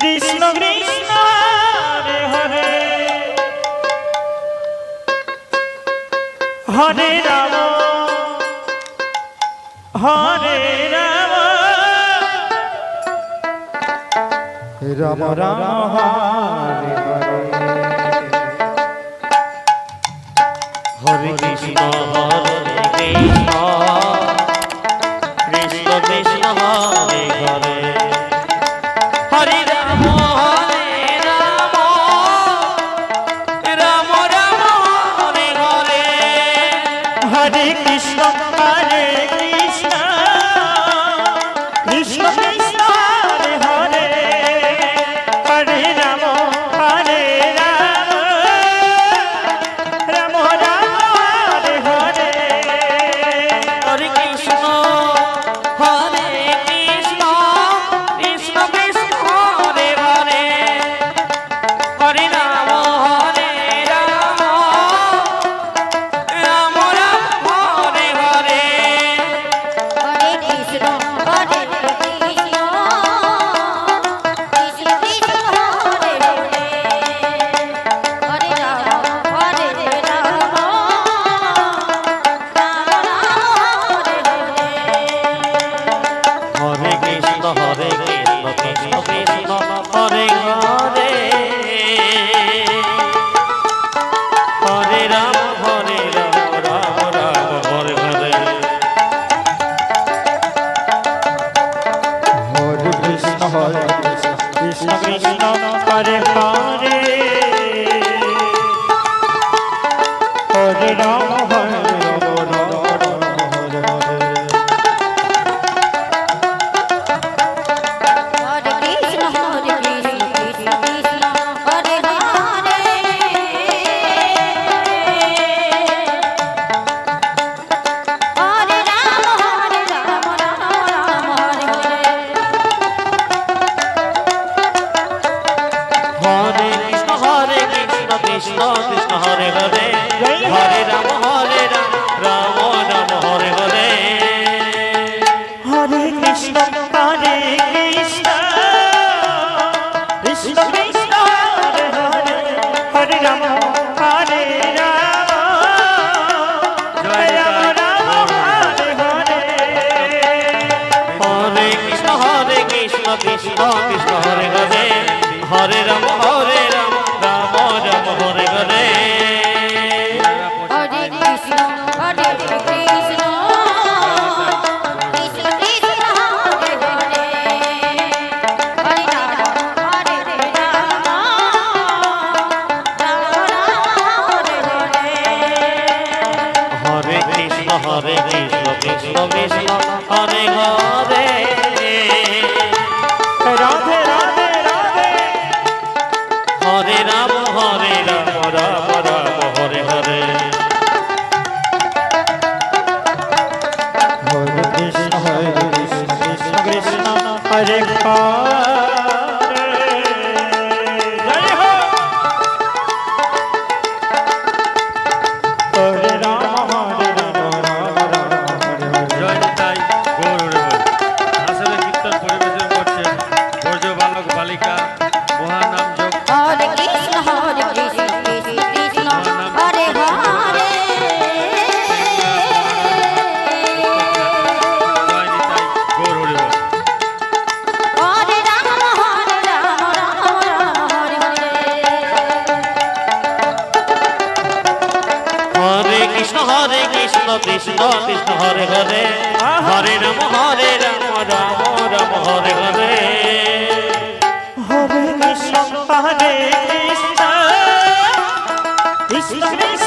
কৃষ্ণ কৃষ্ণ হরে হরে হরে রাম হরে রাম রাম রাম হরে হরে হরে কৃষ্ণ হরে কৃষ্ণ কৃষ্ণ কৃষ্ণ হরে হরে হরে রাম হরে রাম রাম রাম হরে হরে হরে কৃষ্ণ হরে কৃষ্ণ কৃষ্ণ কৃষ্ণ হরে হরে হরে রাম হরে রাম রাম রাম হরে হরে হরে কৃষ্ণ হরে কৃষ্ণ কৃষ্ণ কৃষ্ণ হরে হরে হরে রাম হরে রাম রাম রাম হরে হরে হরে কৃষ্ণ হরে কৃষ্ণ কৃষ্ণ কৃষ্ণ হরে হরে হরে রাম হরে রাম রাম রাম হরে হরে হরে কৃষ্ণ হরে কৃষ্ণ কৃষ্ণ কৃষ্ণ হরে হরে হরে রাম রাম রাম হরে হরে হরে কৃষ্ণ কৃষ্ণ কৃষ্ণ হরে হরে হরে রাম হরে রাম হরে হরে হরে কৃষ্ণ কৃষ্ণ কৃষ্ণ হরে হরে হরে রাম রাম রাম হরে হরে হরে কৃষ্ণ কৃষ্ণ কৃষ্ণ হরে হরে হরে রাম রাম রাম হরে হরে হরে কৃষ্ণ কৃষ্ণ কৃষ্ণ কৃষ্ণ হরে হরে হরে রাম রাম রাম রাম হরে হরে হরে কৃষ্ণ কৃষ্ণ কৃষ্ণ হরে হরে হরে রাম রাম রাম হরে হরে হরে কৃষ্ণ কৃষ্ণ কৃষ্ণ কৃষ্ণ হরে হরে হরে রাম রাম রাম হরে হরে হরে কৃষ্ণ কৃষ্ণ কৃষ্ণ হরে হরে রাধে রাধে রাধে হরে রাম রাম রাম হরে হরে হরে কৃষ্ণ কৃষ্ণ কৃষ্ণ হরে হরে জয় হো হরে রাম রাম হরে হরে জয় নিতাই গৌর হরে বল। আসলে কীর্তন পরিবেশন করছেন বর্জ্য বালক বালিকা মহানাম যোগ হরে কৃষ্ণ কৃষ্ণ কৃষ্ণ হরে হরে জয় নিতাই গৌর হরে বল। হরে রাম রাম হরে হরে হরে কৃষ্ণ কৃষ্ণ কৃষ্ণ হরে হরে হরে রাম রাম রাম হরে হরে হরে কৃষ্ণ কৃষ্ণ কৃষ্ণ